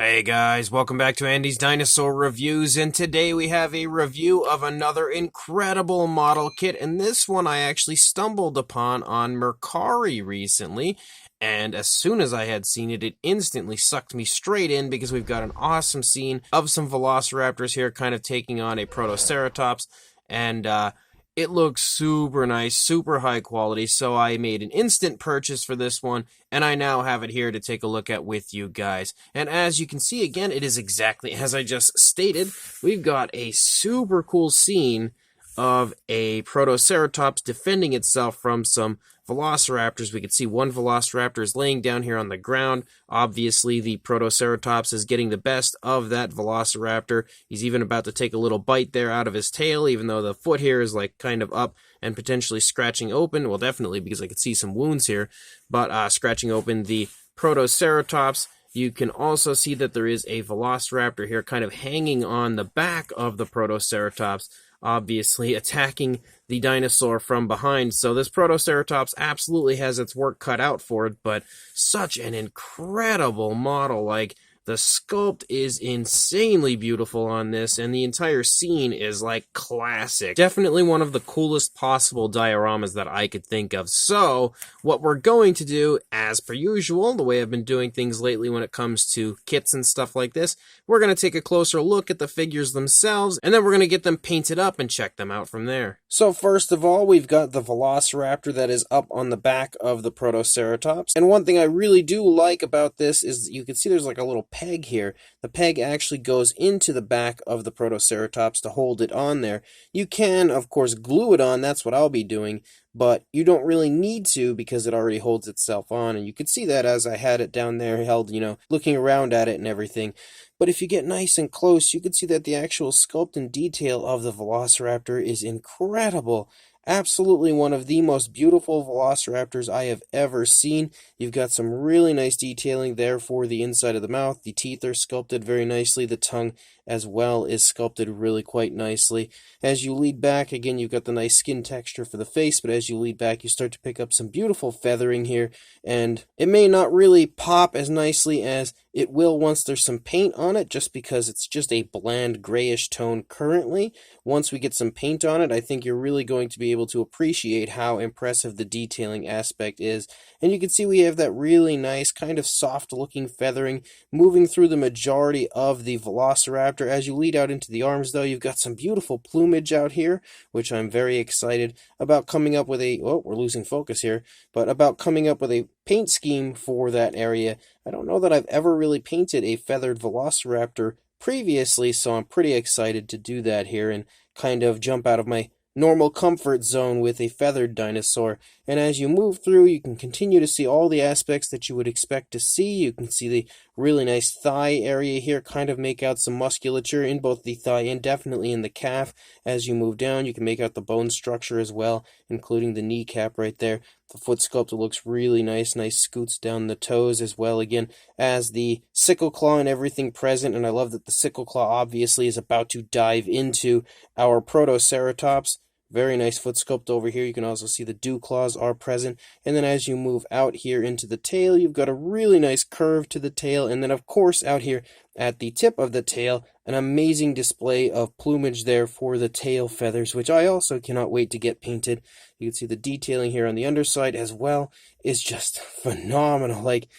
Hey guys, welcome back to Andy's Dinosaur Reviews, and today we have a review of another incredible model kit, and this one I actually stumbled upon on Mercari recently, and as soon as I had seen it, it instantly sucked me straight in because we've got an awesome scene of some Velociraptors here kind of taking on a Protoceratops, and it looks super nice, super high quality, so I made an instant purchase for this one, and I now have it here to take a look at with you guys. And as you can see, again, it is exactly as I just stated. We've got a super cool scene of a Protoceratops defending itself from some Velociraptors. We can see one Velociraptor is laying down here on the ground. Obviously, the Protoceratops is getting the best of that Velociraptor. He's even about to take a little bite there out of his tail, even though the foot here is like kind of up and potentially scratching open. Well, definitely, because I could see some wounds here, but scratching open the Protoceratops. You can also see that there is a Velociraptor here kind of hanging on the back of the Protoceratops, obviously attacking the dinosaur from behind. So this Protoceratops absolutely has its work cut out for it, but such an incredible model. Like, the sculpt is insanely beautiful on this, and the entire scene is like classic. Definitely one of the coolest possible dioramas that I could think of. So what we're going to do, as per usual, the way I've been doing things lately when it comes to kits and stuff like this, we're going to take a closer look at the figures themselves, and then we're going to get them painted up and check them out from there. So first of all, we've got the Velociraptor that is up on the back of the Protoceratops. And one thing I really do like about this is you can see there's like a little peg here. The peg actually goes into the back of the Protoceratops to hold it on there. You can, of course, glue it on. That's what I'll be doing. But you don't really need to because it already holds itself on. And you could see that as I had it down there held, looking around at it and everything. But if you get nice and close, you can see that the actual sculpt and detail of the Velociraptor is incredible. Absolutely one of the most beautiful Velociraptors I have ever seen. You've got some really nice detailing there for the inside of the mouth. The teeth are sculpted very nicely. The tongue as well is sculpted really quite nicely. As you lead back, again, you've got the nice skin texture for the face, but as you lead back, you start to pick up some beautiful feathering here, and it may not really pop as nicely as it will once there's some paint on it, just because it's just a bland grayish tone currently. Once we get some paint on it, I think you're really going to be able to appreciate how impressive the detailing aspect is. And you can see we have that really nice kind of soft looking feathering moving through the majority of the Velociraptor. As you lead out into the arms, though, you've got some beautiful plumage out here, which I'm very excited about coming up with a, oh, we're losing focus here, but about coming up with a paint scheme for that area. I don't know that I've ever really painted a feathered Velociraptor previously, so I'm pretty excited to do that here and kind of jump out of my normal comfort zone with a feathered dinosaur. And as you move through, you can continue to see all the aspects that you would expect to see. You can see the really nice thigh area here, kind of make out some musculature in both the thigh and definitely in the calf. As you move down, you can make out the bone structure as well, including the kneecap right there. The foot sculpt looks really nice scoots down the toes as well, again, as the sickle claw and everything present. And I love that the sickle claw obviously is about to dive into our Protoceratops. Very nice foot sculpt over here. You can also see the dew claws are present. And then as you move out here into the tail, you've got a really nice curve to the tail. And then, of course, out here at the tip of the tail, an amazing display of plumage there for the tail feathers, which I also cannot wait to get painted. You can see the detailing here on the underside as well is just phenomenal. Like,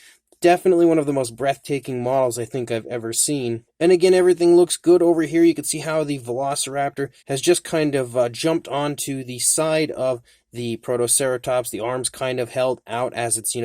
definitely one of the most breathtaking models I think I've ever seen. And again, everything looks good over here. You can see how the Velociraptor has just kind of jumped onto the side of the Protoceratops. The arms kind of held out as it's,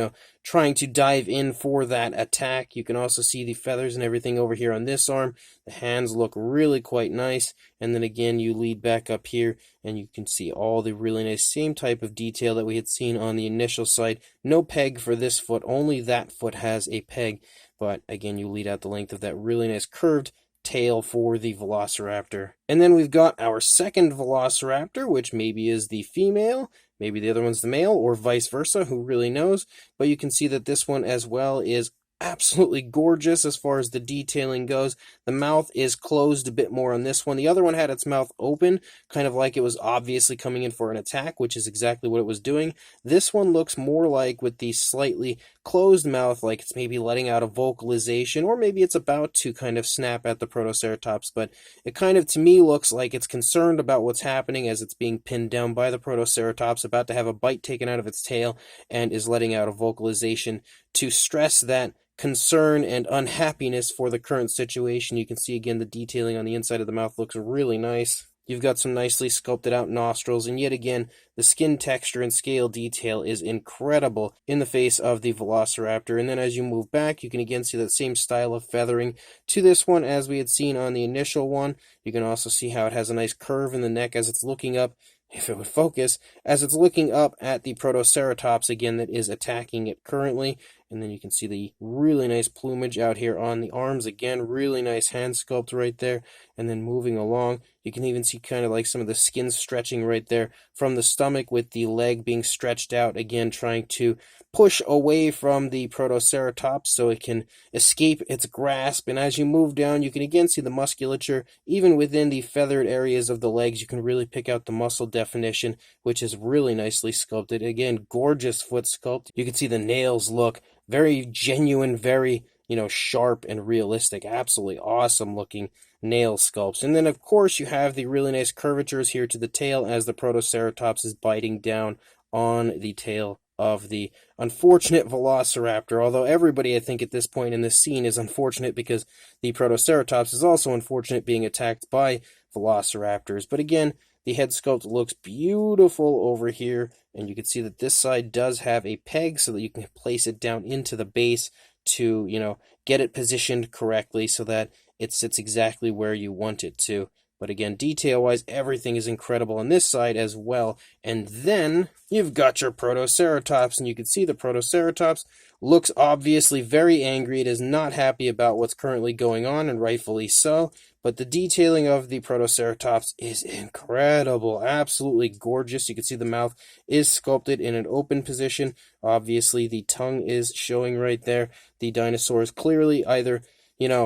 trying to dive in for that attack. You can also see the feathers and everything over here on this arm. The hands look really quite nice. And then again, you lead back up here and you can see all the really nice same type of detail that we had seen on the initial side. No peg for this foot, only that foot has a peg. But again, you lead out the length of that really nice curved tail for the Velociraptor. And then we've got our second Velociraptor, which maybe is the female, maybe the other one's the male, or vice versa, who really knows. But you can see that this one as well is absolutely gorgeous as far as the detailing goes. The mouth is closed a bit more on this one. The other one had its mouth open, kind of like it was obviously coming in for an attack, which is exactly what it was doing. This one looks more like, with the slightly closed mouth, like it's maybe letting out a vocalization, or maybe it's about to kind of snap at the Protoceratops, but it kind of, to me, looks like it's concerned about what's happening as it's being pinned down by the Protoceratops, about to have a bite taken out of its tail, and is letting out a vocalization to stress that concern and unhappiness for the current situation. You can see again the detailing on the inside of the mouth looks really nice. You've got some nicely sculpted out nostrils, and yet again, the skin texture and scale detail is incredible in the face of the Velociraptor. And then as you move back, you can again see that same style of feathering to this one as we had seen on the initial one. You can also see how it has a nice curve in the neck as it's looking up, if it would focus, as it's looking up at the Protoceratops again that is attacking it currently. And then you can see the really nice plumage out here on the arms. Again, really nice hand sculpt right there. And then moving along, you can even see kind of like some of the skin stretching right there from the stomach, with the leg being stretched out, again trying to push away from the Protoceratops so it can escape its grasp. And as you move down, you can again see the musculature. Even within the feathered areas of the legs, you can really pick out the muscle definition, which is really nicely sculpted. Again, gorgeous foot sculpt. You can see the nails look very genuine, very, sharp and realistic. Absolutely awesome looking nail sculpts. And then, of course, you have the really nice curvatures here to the tail as the Protoceratops is biting down on the tail of the unfortunate Velociraptor. Although everybody, I think, at this point in this scene is unfortunate, because the Protoceratops is also unfortunate being attacked by Velociraptors. But again, the head sculpt looks beautiful over here, and you can see that this side does have a peg so that you can place it down into the base to, get it positioned correctly so that it sits exactly where you want it to. But again, detail-wise, everything is incredible on this side as well. And then you've got your Protoceratops, and you can see the Protoceratops looks obviously very angry. It is not happy about what's currently going on, and rightfully so. But the detailing of the Protoceratops is incredible, absolutely gorgeous. You can see the mouth is sculpted in an open position. Obviously, the tongue is showing right there. The dinosaur is clearly either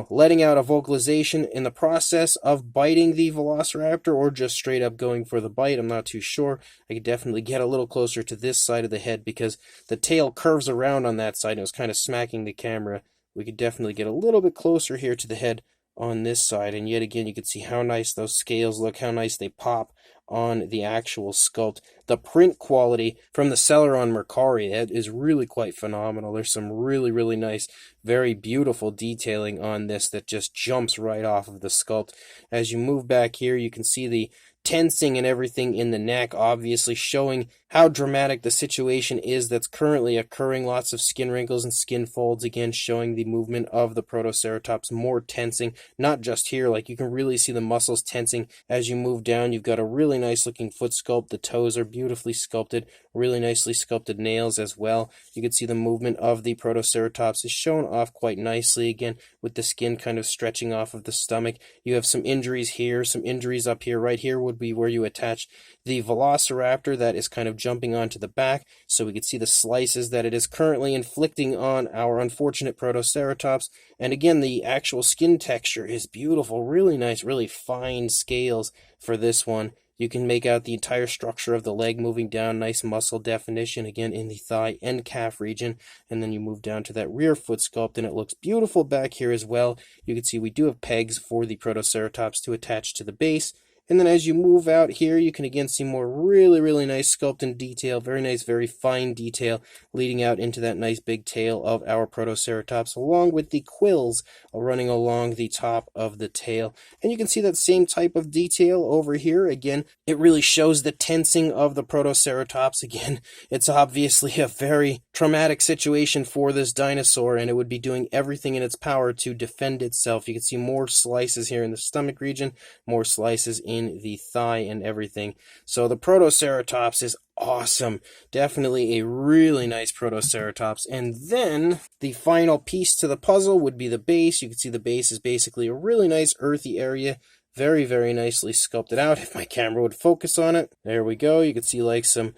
letting out a vocalization in the process of biting the Velociraptor, or just straight up going for the bite. I'm not too sure. I could definitely get a little closer to this side of the head because the tail curves around on that side and it was kind of smacking the camera. We could definitely get a little bit closer here to the head on this side, and yet again you can see how nice those scales look, how nice they pop on the actual sculpt. The print quality from the seller on Mercari, it is really quite phenomenal. There's some really, really nice, very beautiful detailing on this that just jumps right off of the sculpt. As you move back here, you can see the tensing and everything in the neck, obviously showing how dramatic the situation is that's currently occurring. Lots of skin wrinkles and skin folds, again showing the movement of the Protoceratops, more tensing, not just here, like you can really see the muscles tensing as you move down. You've got a really nice looking foot sculpt. The toes are beautifully sculpted, really nicely sculpted nails as well. You can see the movement of the Protoceratops is shown off quite nicely, again with the skin kind of stretching off of the stomach. You have some injuries here, some injuries up here. Right here would be where you attach the Velociraptor that is kind of jumping onto the back, so we can see the slices that it is currently inflicting on our unfortunate Protoceratops. And again, the actual skin texture is beautiful, really nice, really fine scales for this one. You can make out the entire structure of the leg moving down, nice muscle definition again in the thigh and calf region. And then you move down to that rear foot sculpt and it looks beautiful back here as well. You can see we do have pegs for the Protoceratops to attach to the base. And then as you move out here, you can again see more really, really nice sculpt and detail, very nice, very fine detail leading out into that nice big tail of our Protoceratops, along with the quills running along the top of the tail. And you can see that same type of detail over here. Again, it really shows the tensing of the Protoceratops. Again, it's obviously a very traumatic situation for this dinosaur, and it would be doing everything in its power to defend itself. You can see more slices here in the stomach region, more slices in the thigh and everything. So the Protoceratops is awesome. Definitely a really nice Protoceratops. And then the final piece to the puzzle would be the base. You can see the base is basically a really nice earthy area. Very, very nicely sculpted out. If my camera would focus on it. There we go. You can see like some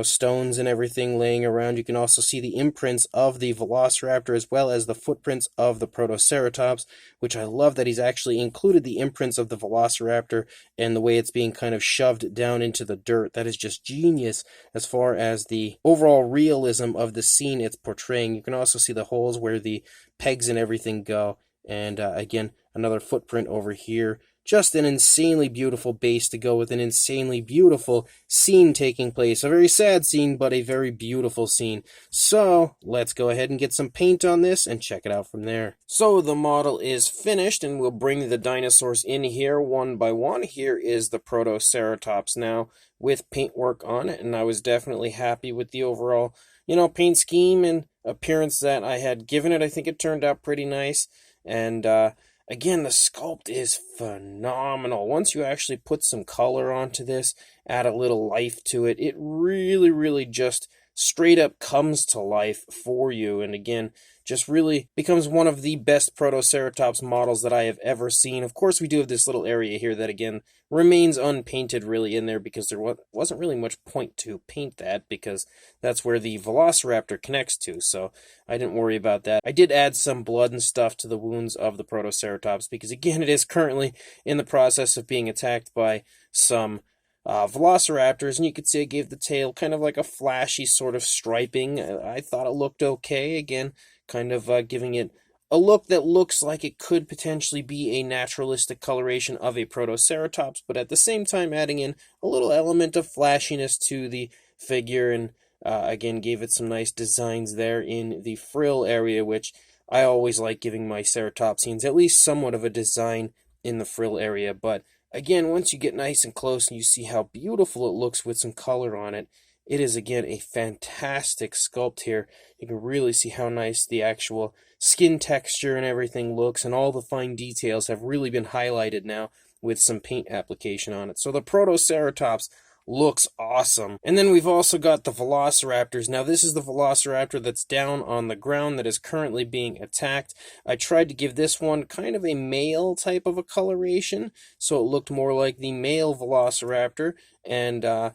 stones and everything laying around. You can also see the imprints of the Velociraptor as well as the footprints of the Protoceratops, which I love that he's actually included the imprints of the Velociraptor and the way it's being kind of shoved down into the dirt. That is just genius as far as the overall realism of the scene it's portraying. You can also see the holes where the pegs and everything go. And again, another footprint over here. Just an insanely beautiful base to go with an insanely beautiful scene taking place. A very sad scene, but a very beautiful scene. So, let's go ahead and get some paint on this and check it out from there. So, the model is finished, and we'll bring the dinosaurs in here one by one. Here is the Protoceratops now with paintwork on it, and I was definitely happy with the overall, paint scheme and appearance that I had given it. I think it turned out pretty nice, and again, the sculpt is phenomenal. Once you actually put some color onto this, add a little life to it, it really, really just straight up comes to life for you. And again, just really becomes one of the best Protoceratops models that I have ever seen. Of course, we do have this little area here that, again, remains unpainted really in there because there wasn't really much point to paint that because that's where the Velociraptor connects to, so I didn't worry about that. I did add some blood and stuff to the wounds of the Protoceratops because, again, it is currently in the process of being attacked by some Velociraptors, and you could see I gave the tail kind of like a flashy sort of striping. I thought it looked okay, again, kind of giving it a look that looks like it could potentially be a naturalistic coloration of a Protoceratops, but at the same time adding in a little element of flashiness to the figure, and again gave it some nice designs there in the frill area, which I always like giving my ceratopsians at least somewhat of a design in the frill area. But again, once you get nice and close and you see how beautiful it looks with some color on it, it is, again, a fantastic sculpt here. You can really see how nice the actual skin texture and everything looks, and all the fine details have really been highlighted now with some paint application on it. So the Protoceratops looks awesome. And then we've also got the Velociraptors. Now this is the Velociraptor that's down on the ground that is currently being attacked. I tried to give this one kind of a male type of a coloration, so it looked more like the male Velociraptor, and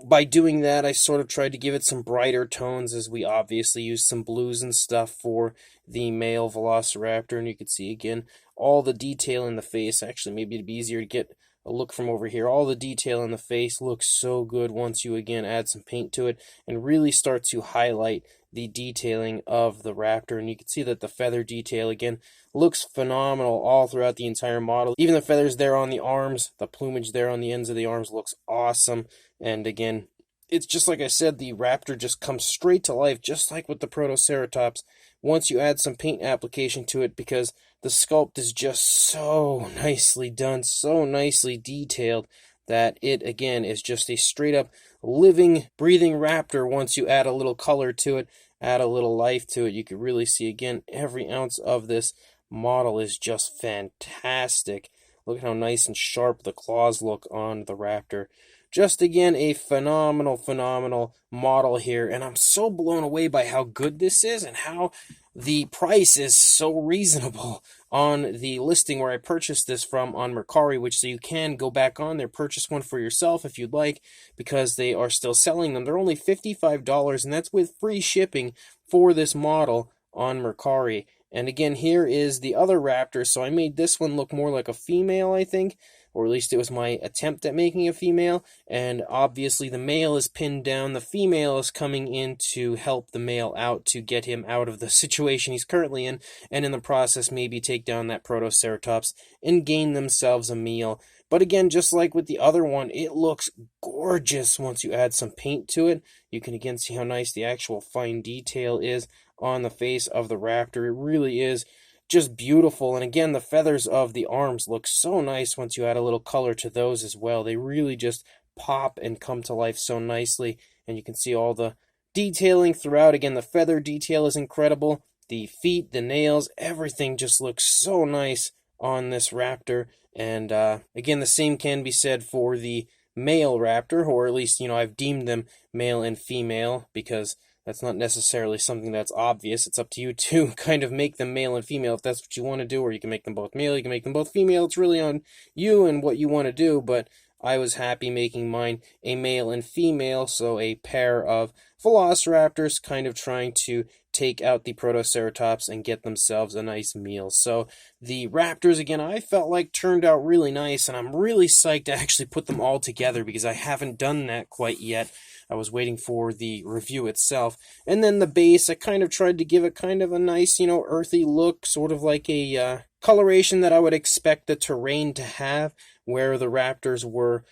by doing that, I sort of tried to give it some brighter tones, as we obviously used some blues and stuff for the male Velociraptor, and you can see, again, all the detail in the face. Actually, maybe it'd be easier to get a look from over here. All the detail in the face looks so good once you, again, add some paint to it and really start to highlight the detailing of the raptor. And you can see that the feather detail, again, looks phenomenal all throughout the entire model. Even the feathers there on the arms, the plumage there on the ends of the arms looks awesome. And again, it's just like I said, the raptor just comes straight to life, just like with the Protoceratops, once you add some paint application to it, because the sculpt is just so nicely done, so nicely detailed, that it, again, is just a straight up living, breathing raptor. Once you add a little color to it, add a little life to it, you can really see, again, every ounce of this model is just fantastic. Look at how nice and sharp the claws look on the raptor. Just, again, a phenomenal model here, and I'm so blown away by how good this is and how the price is so reasonable on the listing where I purchased this from on Mercari, which so you can go back on there, purchase one for yourself if you'd like, because they are still selling them. They're only $55, and that's with free shipping for this model on Mercari. And again, here is the other raptor. So I made this one look more like a female, I think, or at least it was my attempt at making a female, and obviously the male is pinned down, the female is coming in to help the male out, to get him out of the situation he's currently in, and in the process maybe take down that Protoceratops and gain themselves a meal. But again, just like with the other one, it looks gorgeous once you add some paint to it. You can again see how nice the actual fine detail is on the face of the raptor. It really is just beautiful. And again, the feathers of the arms look so nice once you add a little color to those as well. They really just pop and come to life so nicely, and you can see all the detailing throughout. Again, the feather detail is incredible. The feet, the nails, everything just looks so nice on this raptor. And again, the same can be said for the male raptor, or at least, I've deemed them male and female, because that's not necessarily something that's obvious. It's up to you to kind of make them male and female if that's what you want to do, or you can make them both male, you can make them both female. It's really on you and what you want to do, but I was happy making mine a male and female, so a pair of Velociraptors kind of trying to take out the Protoceratops and get themselves a nice meal. So the Raptors, again, I felt like turned out really nice, and I'm really psyched to actually put them all together because I haven't done that quite yet. I was waiting for the review itself. And then the base, I kind of tried to give it kind of a nice, earthy look, sort of like a coloration that I would expect the terrain to have, where the Raptors were,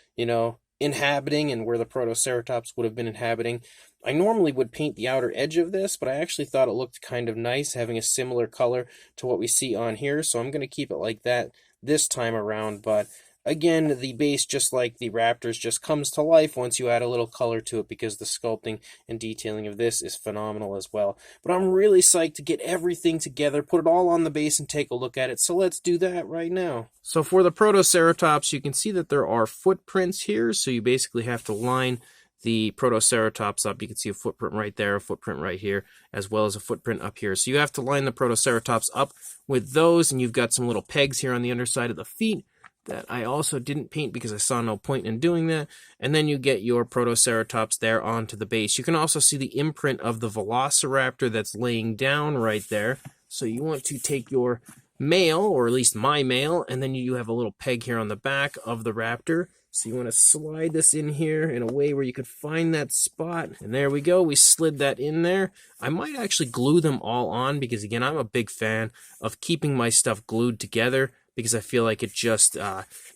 inhabiting and where the Protoceratops would have been inhabiting. I normally would paint the outer edge of this, but I actually thought it looked kind of nice having a similar color to what we see on here, so I'm going to keep it like that this time around. But again, the base, just like the Raptors, just comes to life once you add a little color to it because the sculpting and detailing of this is phenomenal as well. But I'm really psyched to get everything together, put it all on the base, and take a look at it. So let's do that right now. So for the Protoceratops, you can see that there are footprints here, so you basically have to line the Protoceratops up. You can see a footprint right there, a footprint right here, as well as a footprint up here. So you have to line the Protoceratops up with those, and you've got some little pegs here on the underside of the feet that I also didn't paint because I saw no point in doing that. And then you get your Protoceratops there onto the base. You can also see the imprint of the Velociraptor that's laying down right there. So you want to take your male, or at least my male, and then you have a little peg here on the back of the Raptor. So you want to slide this in here in a way where you can find that spot. And there we go. We slid that in there. I might actually glue them all on because, again, I'm a big fan of keeping my stuff glued together because I feel like it just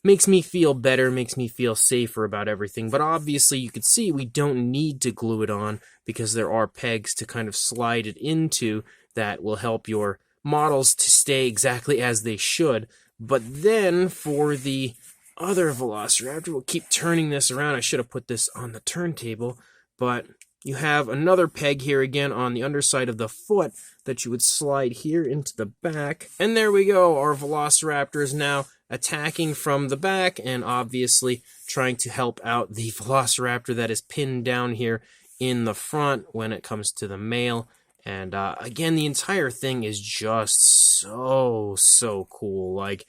makes me feel better, makes me feel safer about everything. But obviously, you can see we don't need to glue it on because there are pegs to kind of slide it into that will help your models to stay exactly as they should. But then for the other Velociraptor, we'll keep turning this around. I should have put this on the turntable, but you have another peg here again on the underside of the foot that you would slide here into the back. And there we go. Our Velociraptor is now attacking from the back and obviously trying to help out the Velociraptor that is pinned down here in the front when it comes to the male. And again, the entire thing is just so cool. Like,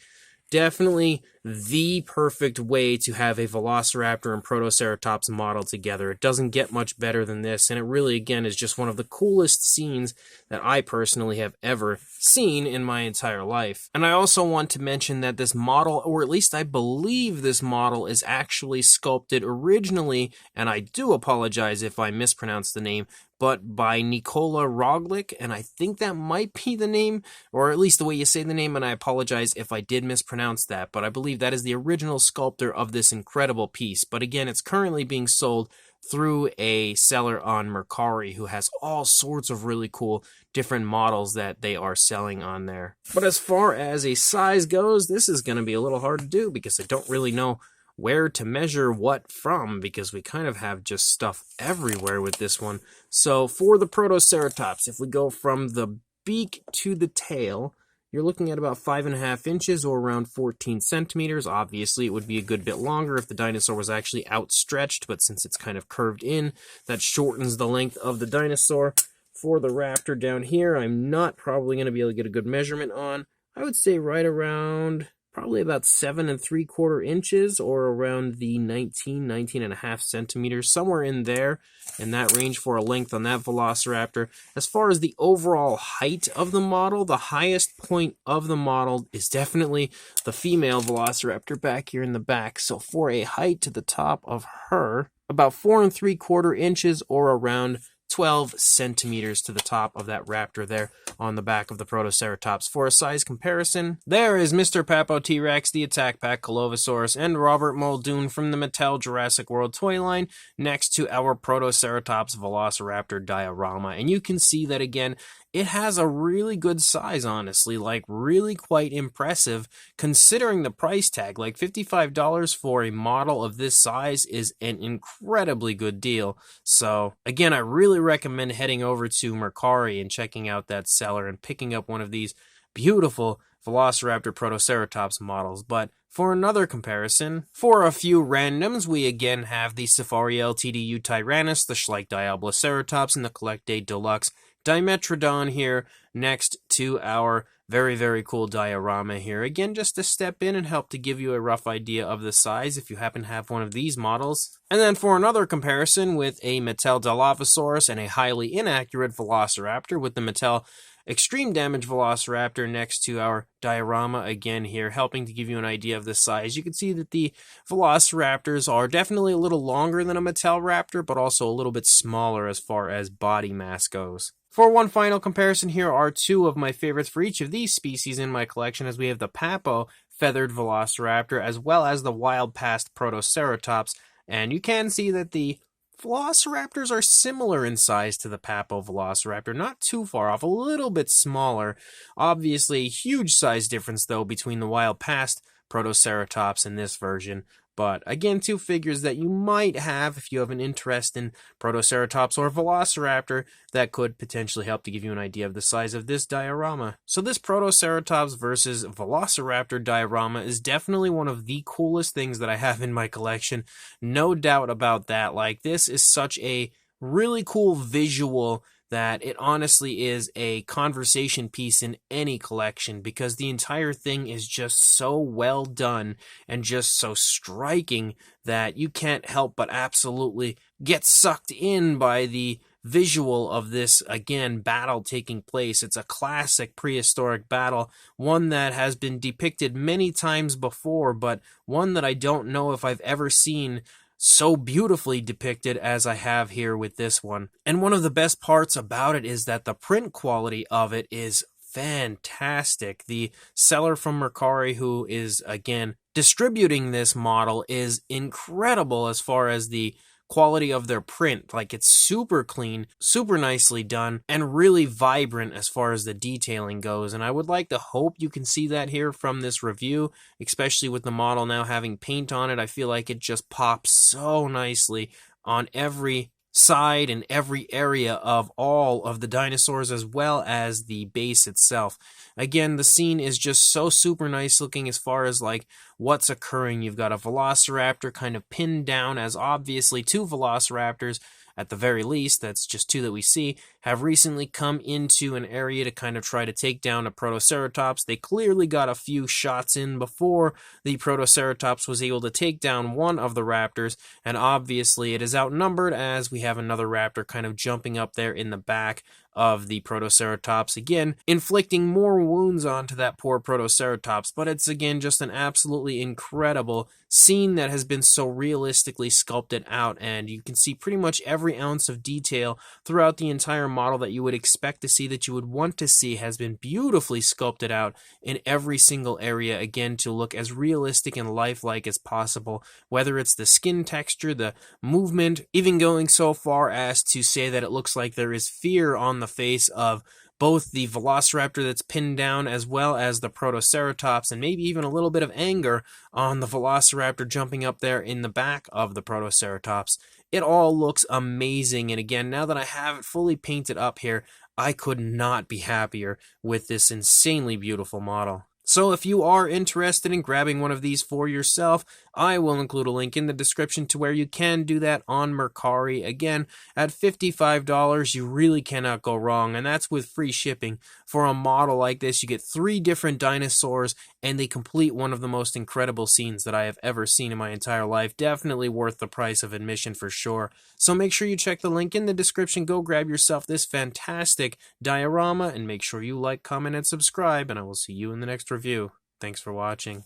definitely the perfect way to have a Velociraptor and Protoceratops model together. It doesn't get much better than this, and it really, again, is just one of the coolest scenes that I personally have ever seen in my entire life. And I also want to mention that this model, or at least I believe this model, is actually sculpted originally, and I do apologize if I mispronounce the name, but by Nikola Roglic, and I think that might be the name, or at least the way you say the name, and I apologize if I did mispronounce that, but I believe that is the original sculptor of this incredible piece. But again, it's currently being sold through a seller on Mercari who has all sorts of really cool different models that they are selling on there. But as far as a size goes, this is going to be a little hard to do because I don't really know where to measure what from because we kind of have just stuff everywhere with this one. So for the Protoceratops, if we go from the beak to the tail, you're looking at about 5.5 inches or around 14 centimeters. Obviously, it would be a good bit longer if the dinosaur was actually outstretched, but since it's kind of curved in, that shortens the length of the dinosaur. For the Raptor down here, I'm not probably going to be able to get a good measurement on. I would say right around probably about 7 3/4 inches or around the 19.5 centimeters, somewhere in there, in that range for a length on that Velociraptor. As far as the overall height of the model, the highest point of the model is definitely the female Velociraptor back here in the back. So for a height to the top of her, about 4 3/4 inches or around 12 centimeters to the top of that raptor there on the back of the Protoceratops. For a size comparison, there is Mr. Papo T-Rex, the Attack Pack Colovosaurus, and Robert Muldoon from the Mattel Jurassic World toy line next to our Protoceratops Velociraptor diorama. And you can see that, again, it has a really good size, honestly, like really quite impressive considering the price tag. Like $55 for a model of this size is an incredibly good deal. So again, I really recommend heading over to Mercari and checking out that seller and picking up one of these beautiful Velociraptor Protoceratops models. But for another comparison, for a few randoms, we again have the Safari LTDU Tyrannus, the Schleich Diabloceratops, and the Collect Day Deluxe Dimetrodon here next to our Very, very cool diorama here. Again, just to step in and help to give you a rough idea of the size if you happen to have one of these models. And then for another comparison with a Mattel Dilophosaurus and a highly inaccurate Velociraptor with the Mattel Extreme Damage Velociraptor next to our diorama again here, helping to give you an idea of the size. You can see that the Velociraptors are definitely a little longer than a Mattel Raptor, but also a little bit smaller as far as body mass goes. For one final comparison, here are two of my favorites for each of these species in my collection, as we have the Papo Feathered Velociraptor as well as the Wild Past Protoceratops, and you can see that the Velociraptors are similar in size to the Papo Velociraptor, not too far off, a little bit smaller. Obviously, a huge size difference, though, between the Wild Past Protoceratops and this version. But again, two figures that you might have if you have an interest in Protoceratops or Velociraptor that could potentially help to give you an idea of the size of this diorama. So this Protoceratops versus Velociraptor diorama is definitely one of the coolest things that I have in my collection. No doubt about that. Like, this is such a really cool visual that it honestly is a conversation piece in any collection, because the entire thing is just so well done and just so striking that you can't help but absolutely get sucked in by the visual of this, again, battle taking place. It's a classic prehistoric battle, one that has been depicted many times before, but one that I don't know if I've ever seen so beautifully depicted as I have here with this one. And one of the best parts about it is that the print quality of it is fantastic. The seller from Mercari, who is, again, distributing this model, is incredible as far as the quality of their print. Like, it's super clean, super nicely done, and really vibrant as far as the detailing goes. And I would like to hope you can see that here from this review, especially with the model now having paint on it. I feel like it just pops so nicely on every side and every area of all of the dinosaurs, as well as the base itself. Again, the scene is just so super nice looking as far as like what's occurring. You've got a Velociraptor kind of pinned down, as obviously two Velociraptors, at the very least, that's just two that we see, have recently come into an area to kind of try to take down a Protoceratops. They clearly got a few shots in before the Protoceratops was able to take down one of the raptors, and obviously it is outnumbered as we have another raptor kind of jumping up there in the back of the Protoceratops, again, inflicting more wounds onto that poor Protoceratops. But it's, again, just an absolutely incredible scene that has been so realistically sculpted out, and you can see pretty much every ounce of detail throughout the entire model that you would expect to see, that you would want to see, has been beautifully sculpted out in every single area, again, to look as realistic and lifelike as possible, whether it's the skin texture, the movement, even going so far as to say that it looks like there is fear on the face of both the Velociraptor that's pinned down as well as the Protoceratops, and maybe even a little bit of anger on the Velociraptor jumping up there in the back of the Protoceratops. It all looks amazing, and again, now that I have it fully painted up here, I could not be happier with this insanely beautiful model. So if you are interested in grabbing one of these for yourself, I will include a link in the description to where you can do that on Mercari. Again, at $55, you really cannot go wrong, and that's with free shipping. For a model like this, you get 3 different dinosaurs, and they complete one of the most incredible scenes that I have ever seen in my entire life. Definitely worth the price of admission for sure. So make sure you check the link in the description. Go grab yourself this fantastic diorama, and make sure you like, comment, and subscribe, and I will see you in the next review. Thanks for watching.